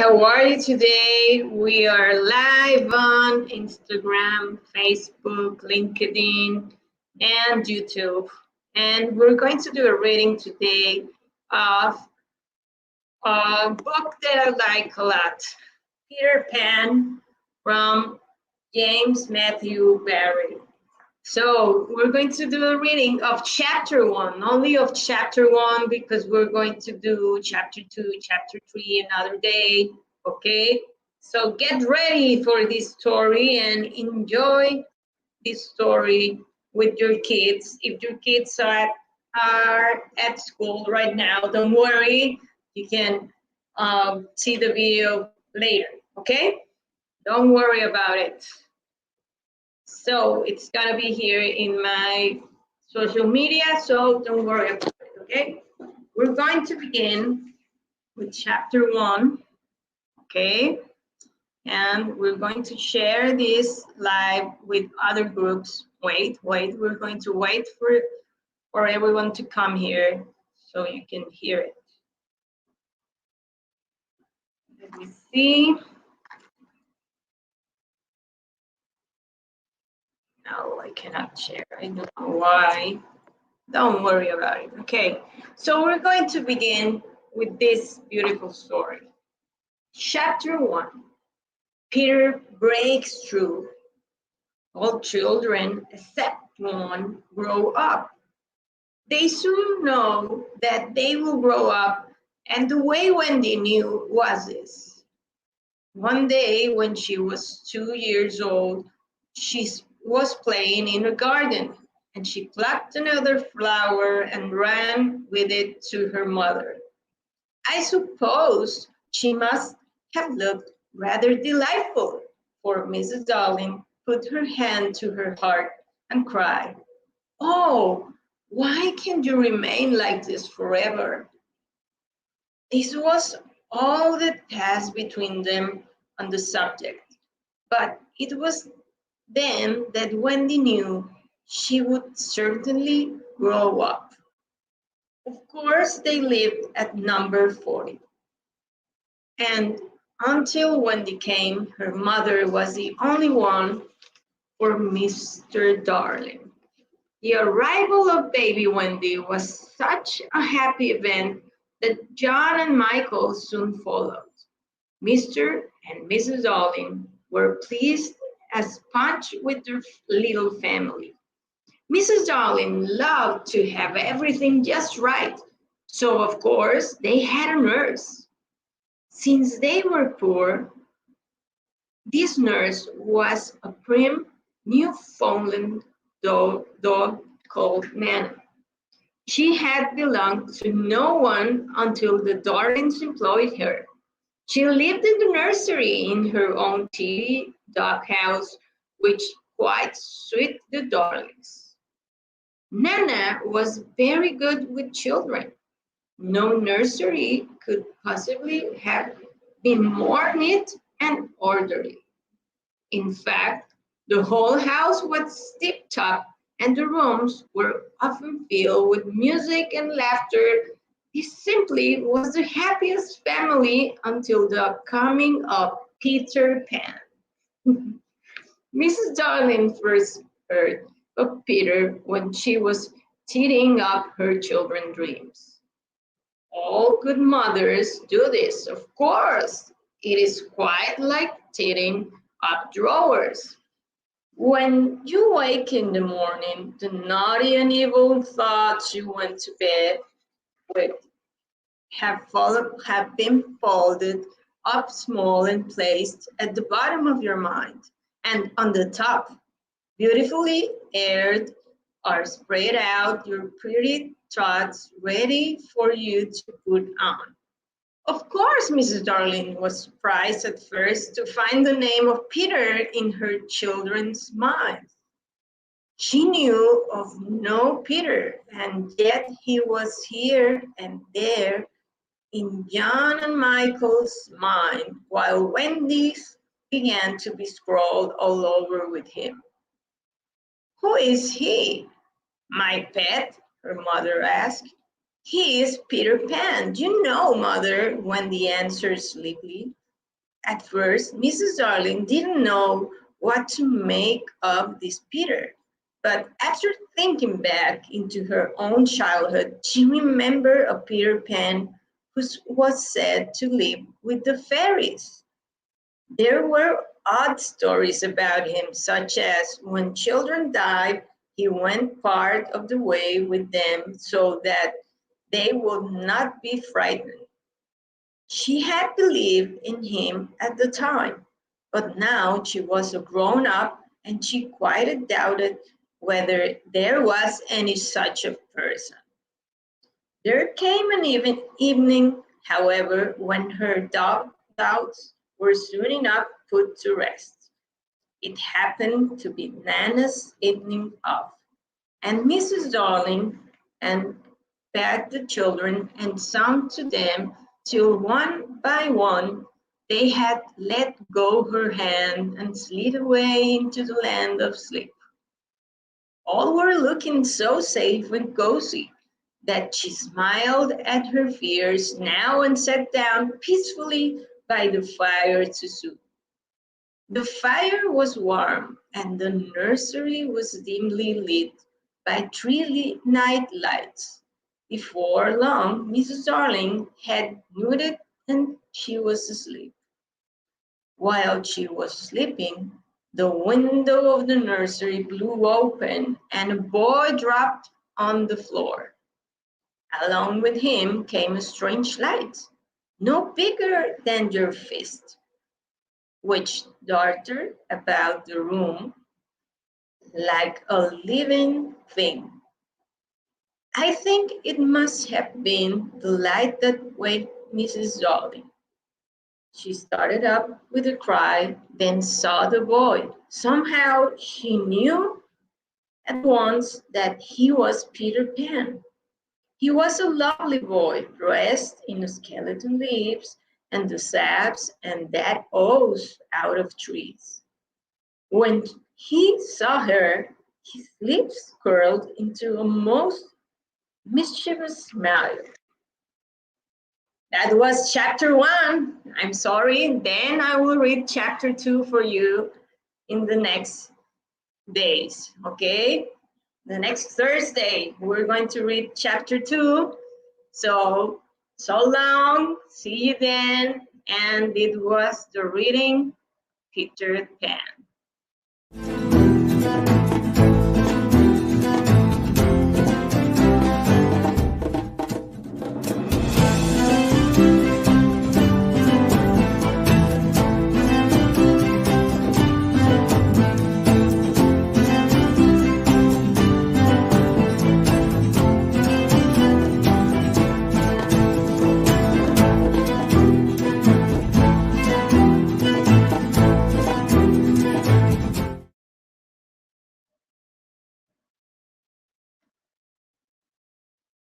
how are you today? We are live on Instagram, Facebook, LinkedIn, and YouTube. And we're going to do a reading today of a book that I like a lot, Peter Pan from James Mathew Barrie. So we're going to do a reading of chapter 1, only of chapter 1, because we're going to do chapter 2, chapter 3 another day, okay? So get ready for this story and enjoy this story with your kids. If your kids are at school right now, don't worry, you can see the video later, okay? Don't worry about it. So it's gonna be here in my social media, so don't worry about it, okay? We're going to begin with chapter 1, okay? And we're going to share this live with other groups. Wait, we're going to wait for everyone to come here so you can hear it. Let me see. No, I cannot share. I don't know why. Don't worry about it. Okay, so we're going to begin with this beautiful story. Chapter 1. Peter breaks through. All children, except one, grow up. They soon know that they will grow up, and the way Wendy knew was this. One day, when she was 2 years old, she was playing in a garden, and she plucked another flower and ran with it to her mother. I suppose she must have looked rather delightful, for Mrs. Darling put her hand to her heart and cried, "Oh, why can't you remain like this forever?" This was all that passed between them on the subject, but it was then that Wendy knew she would certainly grow up. Of course, they lived at number 40. And until Wendy came, her mother was the only one for Mr. Darling. The arrival of baby Wendy was such a happy event that John and Michael soon followed. Mr. and Mrs. Darling were pleased as punch with their little family. Mrs. Darling loved to have everything just right, so of course they had a nurse. Since they were poor, this nurse was a prim Newfoundland dog called Nana. She had belonged to no one until the Darlings employed her. She lived in the nursery in her own teeny doghouse, which quite suited the Darlings. Nana was very good with children. No nursery could possibly have been more neat and orderly. In fact, the whole house was tip-top, and the rooms were often filled with music and laughter. This simply was the happiest family until the coming of Peter Pan. Mrs. Darling first heard of Peter when she was teeing up her children's dreams. All good mothers do this, of course. It is quite like teeing up drawers. When you wake in the morning, the naughty and evil thoughts you went to bed with have been folded up small and placed at the bottom of your mind, and on the top, beautifully aired, are spread out your pretty thoughts ready for you to put on. Of course, Mrs. Darling was surprised at first to find the name of Peter in her children's minds. She knew of no Peter, and yet he was here and there in John and Michael's mind, while Wendy's began to be scrawled all over with him. "Who is he?" "My pet," her mother asked. "He is Peter Pan. You know, Mother," Wendy answered sleepily. At first, Mrs. Darling didn't know what to make of this Peter. But after thinking back into her own childhood, she remembered a Peter Pan who was said to live with the fairies. There were odd stories about him, such as when children died, he went part of the way with them so that they would not be frightened. She had believed in him at the time, but now she was a grown up and she quite doubted whether there was any such a person. There came an evening, however, when her doubts were soon enough put to rest. It happened to be Nana's evening off, and Mrs. Darling and fed the children and sung to them till one by one they had let go her hand and slid away into the land of sleep. All were looking so safe and cozy that she smiled at her fears now and sat down peacefully by the fire to soothe. The fire was warm and the nursery was dimly lit by three night lights. Before long, Mrs. Darling had nodded and she was asleep. While she was sleeping, the window of the nursery blew open and a boy dropped on the floor. Along with him came a strange light, no bigger than your fist, which darted about the room like a living thing. I think it must have been the light that waked Mrs. Darling. She started up with a cry, then saw the boy. Somehow she knew at once that he was Peter Pan. He was a lovely boy, dressed in skeleton leaves and the saps and that oozed out of trees. When he saw her, his lips curled into a most mischievous smile. That was chapter 1. I'm sorry. Then I will read chapter 2 for you in the next days. Okay? The next Thursday, we're going to read chapter 2. So long. See you then. And it was the reading Peter Pan.